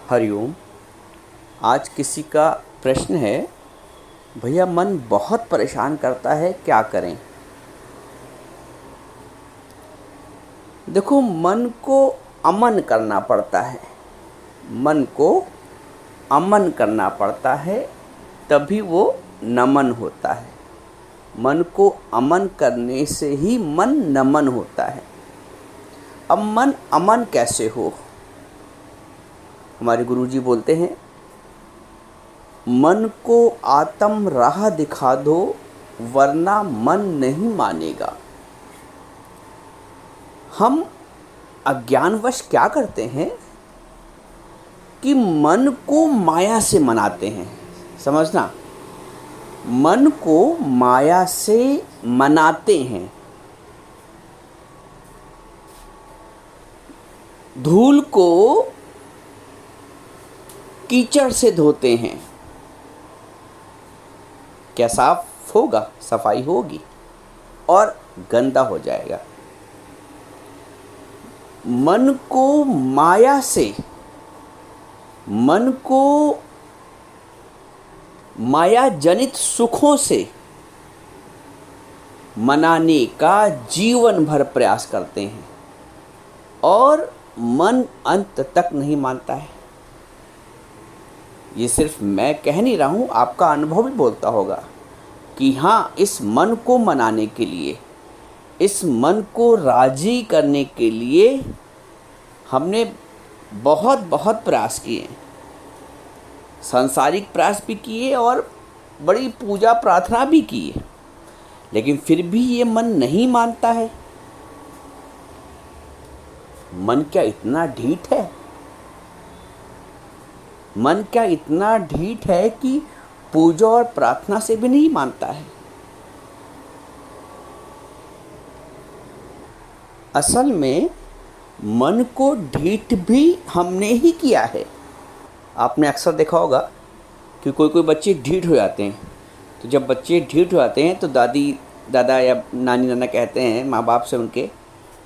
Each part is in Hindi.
हरिओम। आज किसी का प्रश्न है, भैया मन बहुत परेशान करता है, क्या करें? देखो, मन को अमन करना पड़ता है। मन को अमन करना पड़ता है, तभी वो नमन होता है। मन को अमन करने से ही मन नमन होता है। अब मन अमन कैसे हो? हमारे गुरुजी बोलते हैं, मन को आत्म राह दिखा दो, वरना मन नहीं मानेगा। हम अज्ञानवश क्या करते हैं कि मन को माया से मनाते हैं। समझना, मन को माया से मनाते हैं। धूल को कीचड़ से धोते हैं, क्या साफ होगा? सफाई होगी और गंदा हो जाएगा। मन को माया से, मन को माया जनित सुखों से मनाने का जीवन भर प्रयास करते हैं और मन अंत तक नहीं मानता है। ये सिर्फ मैं कह नहीं रहा हूँ, आपका अनुभव भी बोलता होगा कि हाँ, इस मन को मनाने के लिए, इस मन को राजी करने के लिए हमने बहुत बहुत प्रयास किए, सांसारिक प्रयास भी किए और बड़ी पूजा प्रार्थना भी की, लेकिन फिर भी ये मन नहीं मानता है। मन क्या इतना ढीठ है? मन क्या इतना ढीठ है कि पूजा और प्रार्थना से भी नहीं मानता है? असल में मन को ढीठ भी हमने ही किया है। आपने अक्सर देखा होगा कि कोई कोई बच्चे ढीठ हो जाते हैं। तो जब बच्चे ढीठ हो जाते हैं तो दादी दादा या नानी नाना कहते हैं माँ बाप से उनके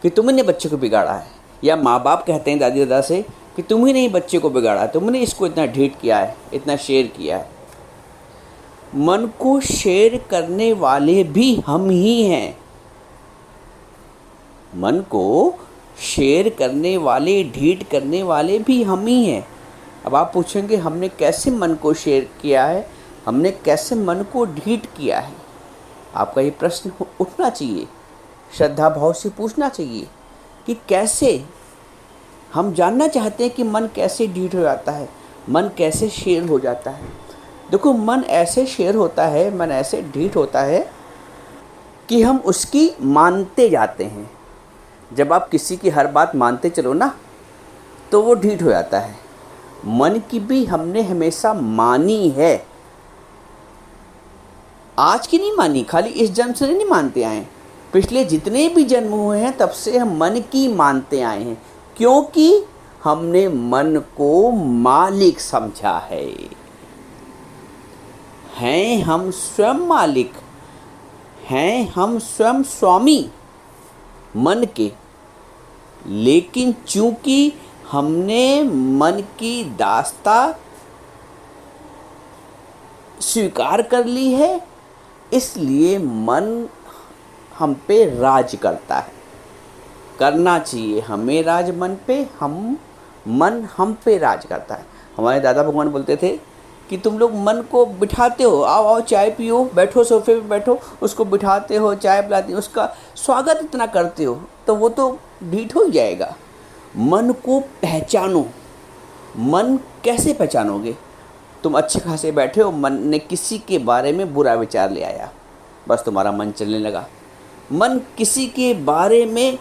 कि तुमने बच्चे को बिगाड़ा है, या माँ बाप कहते हैं दादी दादा से कि तुम ही नहीं बच्चे को बिगाड़ा, तुमने इसको इतना ढीठ किया है, इतना शेर किया है। मन को शेर करने वाले भी हम ही हैं। मन को शेर करने वाले, ढीठ करने वाले भी हम ही हैं। अब आप पूछेंगे, हमने कैसे मन को शेर किया है, हमने कैसे मन को ढीठ किया है? आपका ये प्रश्न उठना चाहिए, श्रद्धा भाव से पूछना चाहिए कि कैसे। हम जानना चाहते हैं कि मन कैसे ढीठ हो जाता है, मन कैसे शेर हो जाता है। देखो, मन ऐसे शेर होता है, मन ऐसे ढीठ होता है कि हम उसकी मानते जाते हैं। जब आप किसी की हर बात मानते चलो ना, तो वो ढीठ हो जाता है। मन की भी हमने हमेशा मानी है। आज की नहीं मानी, खाली इस जन्म से नहीं मानते आए, पिछले जितने भी जन्म हुए हैं तब से हम मन की मानते आए हैं, क्योंकि हमने मन को मालिक समझा है। हैं हम स्वयं मालिक, हैं हम स्वयं स्वामी मन के, लेकिन चूंकि हमने मन की दास्ता स्वीकार कर ली है, इसलिए मन हम पे राज करता है। करना चाहिए हमें राज मन पे, मन हम पे राज करता है। हमारे दादा भगवान बोलते थे कि तुम लोग मन को बिठाते हो, आओ आओ चाय पियो, बैठो सोफे पे बैठो, उसको बिठाते हो, चाय पिलाते हो, उसका स्वागत इतना करते हो, तो वो तो ढीठ हो जाएगा। मन को पहचानो। मन कैसे पहचानोगे? तुम अच्छे खासे बैठे हो, मन ने किसी के बारे में बुरा विचार ले आया, बस तुम्हारा मन चलने लगा। मन किसी के बारे में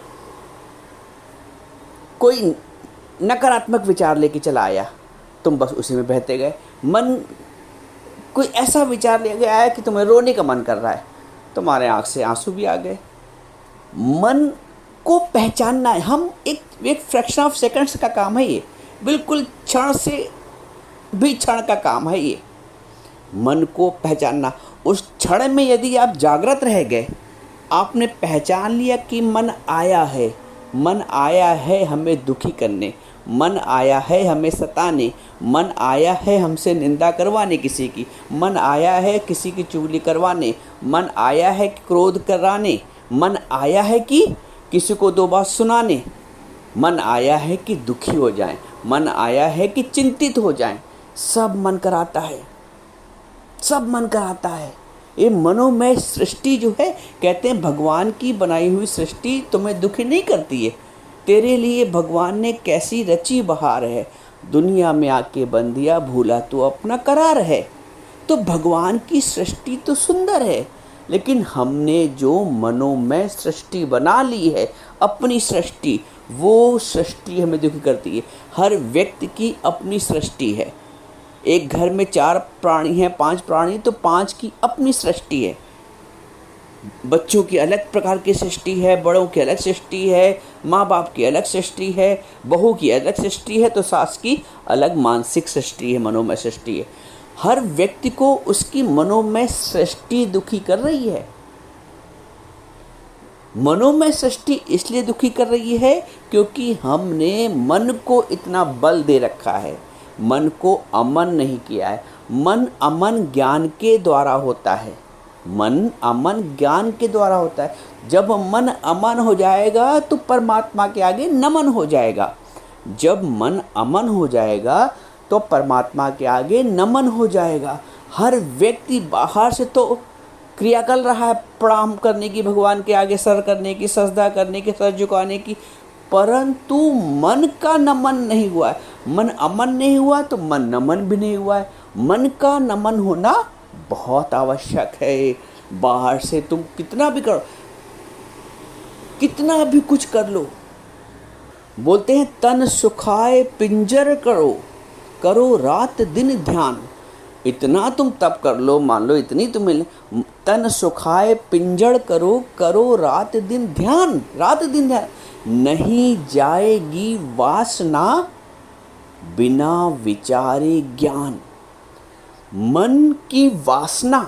कोई नकारात्मक विचार लेके चला आया, तुम बस उसी में बहते गए। मन कोई ऐसा विचार लेके आया कि तुम्हें रोने का मन कर रहा है, तुम्हारे आँख से आंसू भी आ गए। मन को पहचानना है। हम एक फ्रैक्शन ऑफ सेकंड्स का काम है ये, बिल्कुल क्षण से भी क्षण का काम है ये, मन को पहचानना। उस क्षण में यदि आप जागृत रह गए, आपने पहचान लिया कि मन आया है, मन आया है हमें दुखी करने, मन आया है हमें सताने, मन आया है हमसे निंदा करवाने किसी की, मन आया है किसी की चुगली करवाने, मन आया है कि क्रोध कराने, मन आया है कि किसी को दो बात सुनाने, मन आया है कि दुखी हो जाएं, मन आया है कि चिंतित हो जाएं। सब मन कराता है, सब मन कराता है। ये मनोमय सृष्टि जो है, कहते हैं भगवान की बनाई हुई सृष्टि तुम्हें दुखी नहीं करती है। तेरे लिए भगवान ने कैसी रची बहार है, दुनिया में आके बंदिया भूला तू अपना करार है। तो भगवान की सृष्टि तो सुंदर है, लेकिन हमने जो मनोमय सृष्टि बना ली है, अपनी सृष्टि, वो सृष्टि हमें दुखी करती है। हर व्यक्ति की अपनी सृष्टि है। एक घर में 4 प्राणी हैं, 5 प्राणी, तो 5 की अपनी सृष्टि है। बच्चों की अलग प्रकार की सृष्टि है, बड़ों की अलग सृष्टि है, माँ बाप की अलग सृष्टि है, बहू की अलग सृष्टि है, तो सास की अलग मानसिक सृष्टि है, मनोमय सृष्टि है। हर व्यक्ति को उसकी मनोमय सृष्टि दुखी कर रही है। मनोमय सृष्टि इसलिए दुखी कर रही है क्योंकि हमने मन को इतना बल दे रखा है, मन को अमन नहीं किया है। मन अमन ज्ञान के द्वारा होता है, मन अमन ज्ञान के द्वारा होता है। जब मन अमन हो जाएगा तो परमात्मा के आगे नमन हो जाएगा। जब मन अमन हो जाएगा तो परमात्मा के आगे नमन हो जाएगा। हर व्यक्ति बाहर से तो क्रिया कर रहा है, प्रणाम करने की, भगवान के आगे सर करने की, सजदा करने की, सर झुकाने की, परंतु मन का नमन नहीं हुआ है। मन अमन नहीं हुआ तो मन नमन भी नहीं हुआ है। मन का नमन होना बहुत आवश्यक है। बाहर से तुम कितना भी करो, कितना भी कुछ कर लो, बोलते हैं तन सुखाए पिंजर करो, करो रात दिन ध्यान। इतना तुम तप कर लो, मान लो इतनी तुम्हें, तन सुखाए पिंजर करो, करो रात दिन ध्यान, रात दिन ध्यान। नहीं जाएगी वासना बिना विचारे ज्ञान। मन की वासना,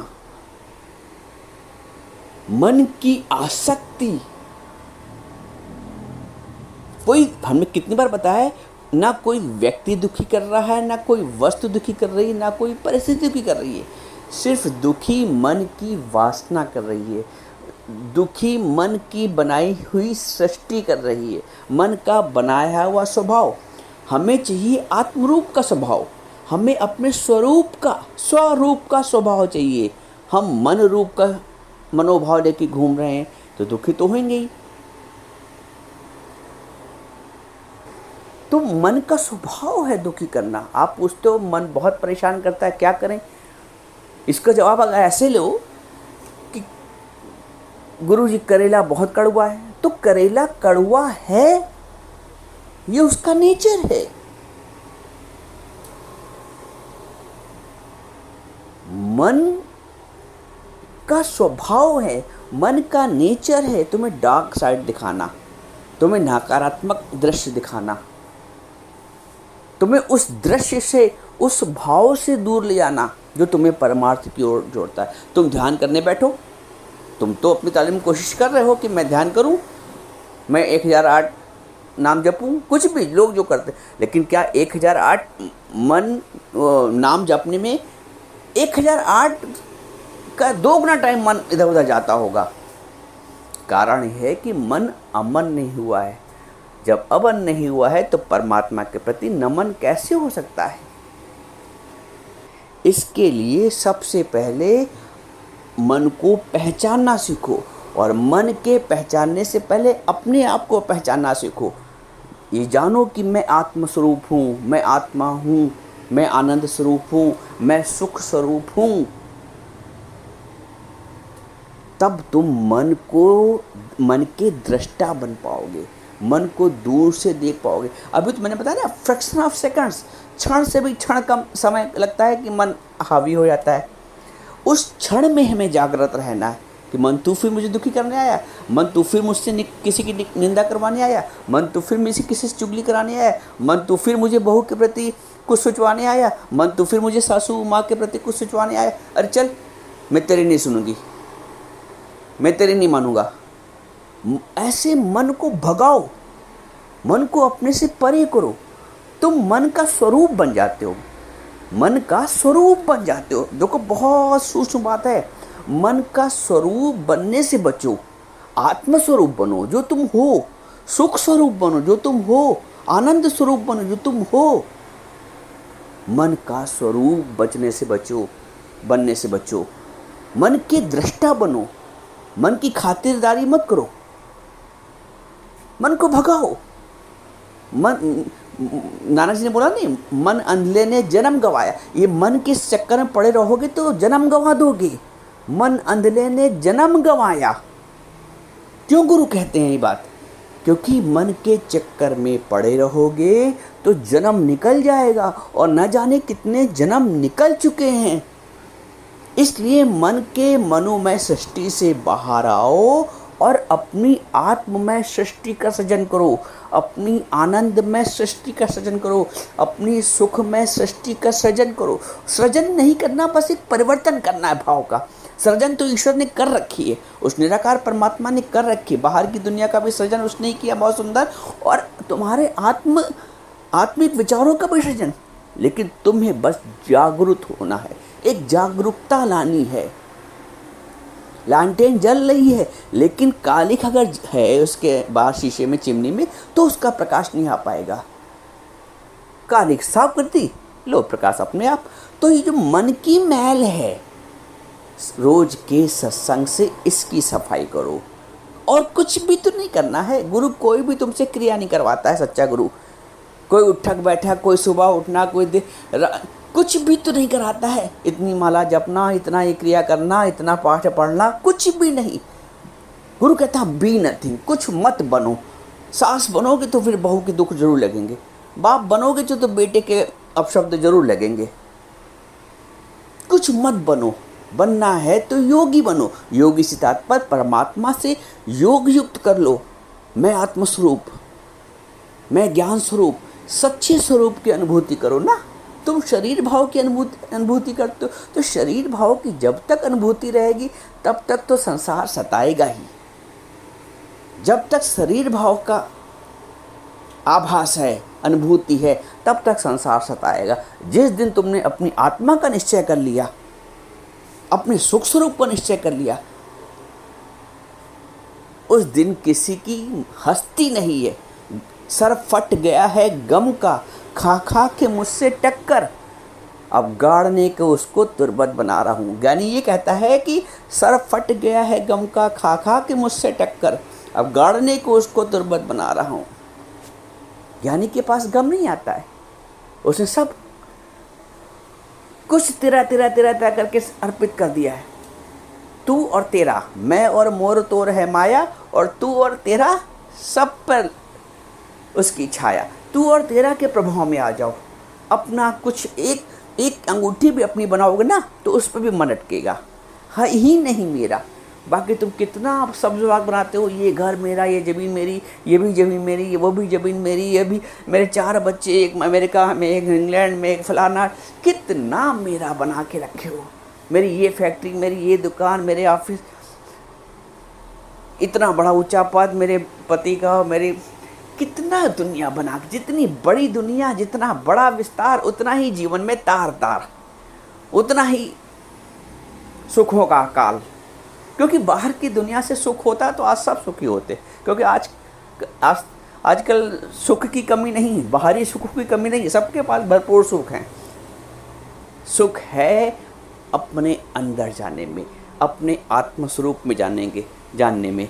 मन की आसक्ति, कोई हमने कितनी बार बताया है, ना कोई व्यक्ति दुखी कर रहा है, ना कोई वस्तु दुखी कर रही है, ना कोई परिस्थिति दुखी कर रही है, सिर्फ दुखी मन की वासना कर रही है। दुखी मन की बनाई हुई सृष्टि कर रही है, मन का बनाया हुआ स्वभाव। हमें चाहिए आत्मरूप का स्वभाव, हमें अपने स्वरूप का स्वभाव चाहिए। हम मन रूप का मनोभाव लेके घूम रहे हैं तो दुखी तो होंगे ही। तो मन का स्वभाव है दुखी करना। आप पूछते हो मन बहुत परेशान करता है, क्या करें? इसका जवाब अगर ऐसे लो कि गुरुजी करेला बहुत कड़वा है, तो करेला कड़वा है, ये उसका नेचर है। मन का स्वभाव है, मन का नेचर है तुम्हें डार्क साइड दिखाना, तुम्हें नकारात्मक दृश्य दिखाना, तुम्हें उस दृश्य से, उस भाव से दूर ले जाना जो तुम्हें परमार्थ की ओर जोड़ता है। तुम ध्यान करने बैठो, तुम तो अपनी तालीम में कोशिश कर रहे हो कि मैं ध्यान करूं, मैं 1008 नाम जपूं, कुछ भी लोग जो करते, लेकिन क्या 1008 मन नाम जपने में 1008 का 2 गुना टाइम मन इधर उधर जाता होगा? कारण है कि मन अमन नहीं हुआ है। जब अमन नहीं हुआ है तो परमात्मा के प्रति नमन कैसे हो सकता है? इसके लिए सबसे पहले मन को पहचानना सीखो, और मन के पहचानने से पहले अपने आप को पहचानना सीखो। ये जानो कि मैं आत्म स्वरूप हूँ, मैं आत्मा हूँ, मैं आनंद स्वरूप हूँ, मैं सुख स्वरूप हूँ। तब तुम मन के दृष्टा बन पाओगे, मन को दूर से देख पाओगे। अभी तो मैंने बताया ना, फ्रैक्शन ऑफ सेकंड्स, क्षण से भी क्षण कम समय लगता है कि मन हावी हो जाता है। उस क्षण में हमें जागृत रहना है कि मन तू फिर मुझे दुखी करने आया, मन तू फिर मुझसे किसी की निंदा करवाने आया, मन तू फिर मुझे किसी से चुगली कराने आया, मन तू फिर मुझे बहू के प्रति कुछ सोचवाने आया, मन तू फिर मुझे सासू माँ के प्रति कुछ सोचवाने आया। अरे चल, मैं तेरी नहीं सुनूंगी, मैं तेरी नहीं मानूंगा। ऐसे मन को भगाओ, मन को अपने से परे करो। तुम मन का स्वरूप बन जाते हो, मन का स्वरूप बन जाते हो। देखो बहुत सूक्ष्म बात है, मन का स्वरूप बनने से बचो, आत्म स्वरूप बनो जो तुम हो, सुख स्वरूप बनो जो तुम हो, आनंद स्वरूप बनो जो तुम हो। मन का स्वरूप बचने से बचो, बनने से बचो। मन के दृष्टा बनो, मन की खातिरदारी मत करो, मन को भगाओ। मन, नानक जी ने बोला नहीं, मन अंधले ने जन्म गवाया। ये मन के चक्कर में पड़े रहोगे तो जन्म गवा दोगे। मन अंधले ने जन्म गवाया। क्यों गुरु कहते हैं ये बात? क्योंकि मन के चक्कर में पड़े रहोगे तो जन्म निकल जाएगा, और न जाने कितने जन्म निकल चुके हैं। इसलिए मन के मनोमय सृष्टि से बाहर आओ और अपनी आत्ममय सृष्टि का सृजन करो, अपनी आनंदमय सृष्टि का सृजन करो, अपनी सुखमय सृष्टि का सृजन करो। सृजन नहीं करना, बस एक परिवर्तन करना है भाव का। सृजन तो ईश्वर ने कर रखी है, उस निराकार परमात्मा ने कर रखी है। बाहर की दुनिया का भी सृजन उसने ही किया, बहुत सुंदर, और तुम्हारे आत्मिक विचारों का भी सृजन। लेकिन तुम्हें बस जागरूक होना है, एक जागरूकता लानी है। लालटेन जल रही है, लेकिन कालिख अगर है उसके बाहर शीशे में, चिमनी में, तो उसका प्रकाश नहीं आ पाएगा। कालिख साफ करती, लो प्रकाश अपने आप। तो ये जो मन की मैल है, रोज के सत्संग से इसकी सफाई करो, और कुछ भी तो नहीं करना है। गुरु कोई भी तुमसे क्रिया नहीं करवाता है, सच्चा गुरु। कोई उठक बैठक, कोई सुबह उठना, कोई कुछ भी तो नहीं कराता है। इतनी माला जपना, इतना ये क्रिया करना, इतना पाठ पढ़ना, कुछ भी नहीं। गुरु कहता बी नथिंग, कुछ मत बनो। सास बनोगे तो फिर बहू के दुख जरूर लगेंगे, बाप बनोगे तो बेटे के अपशब्द जरूर लगेंगे। कुछ मत बनो, बनना है तो योगी बनो। योगी से तात्पर्य परमात्मा से योग युक्त कर लो। मैं आत्मस्वरूप, मैं ज्ञान स्वरूप, सच्चे स्वरूप की अनुभूति करो ना। तुम शरीर भाव की अनुभूति करते हो, तो शरीर भाव की जब तक अनुभूति रहेगी तब तक तो संसार सताएगा ही। जब तक शरीर भाव का आभास है, अनुभूति है, तब तक संसार सताएगा। जिस दिन तुमने अपनी आत्मा का निश्चय कर लिया, अपने सुख स्वरूप का निश्चय कर लिया, उस दिन किसी की हस्ती नहीं है। सर फट गया है गम का, खा खा के मुझसे टक्कर, अब गाड़ने को उसको तुरबत बना रहा हूँ। ज्ञानी ये कहता है कि सर फट गया है गम का, खा खा के मुझसे टक्कर, अब गाड़ने को उसको तुरबत बना रहा हूँ। ज्ञानी के पास गम नहीं आता है, उसने सब कुछ तेरा तेरा तेरा तेरा करके अर्पित कर दिया है। तू और तेरा, मैं और मोर तोर है माया, और तू और तेरा सब पर उसकी छाया। तू और तेरा के प्रभाव में आ जाओ। अपना कुछ एक अंगूठी भी अपनी बनाओगे ना, तो उस पर भी मन अटकेगा, है ही नहीं मेरा। बाकी तुम कितना सब जवाब बनाते हो, ये घर मेरा, ये ज़मीन मेरी, ये भी ज़मीन मेरी, ये वो भी ज़मीन मेरी, ये भी मेरे 4 बच्चे, एक अमेरिका में, एक इंग्लैंड में, एक फलाना, कितना मेरा बना के रखे हो। मेरी ये फैक्ट्री, मेरी ये दुकान, मेरे ऑफिस, इतना बड़ा ऊंचा पद मेरे पति का, मेरे कितना दुनिया बना के। जितनी बड़ी दुनिया, जितना बड़ा विस्तार, उतना ही जीवन में तार तार, उतना ही सुखों का काल। क्योंकि बाहर की दुनिया से सुख होता तो आज सब सुखी होते। क्योंकि आजकल सुख की कमी नहीं, बाहरी सुख की कमी नहीं, सबके पास भरपूर सुख है। सुख है अपने अंदर जाने में, अपने आत्मस्वरूप में जानने में।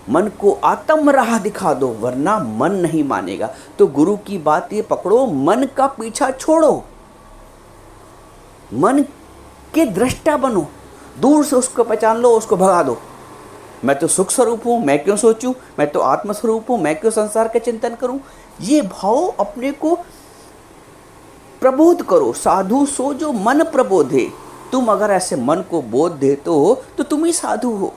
मन को आत्म राह दिखा दो, वरना मन नहीं मानेगा। तो गुरु की बात ये पकड़ो, मन का पीछा छोड़ो, मन के दृष्टा बनो, दूर से उसको पहचान लो, उसको भगा दो। मैं तो सुख स्वरूप हूँ, मैं क्यों सोचूं, मैं तो आत्मस्वरूप हूँ, मैं क्यों संसार का चिंतन करूँ। ये भाव अपने को प्रबोध करो। साधु सो जो मन प्रबोधे। तुम अगर ऐसे मन को बोध देते हो तो तुम ही साधु हो।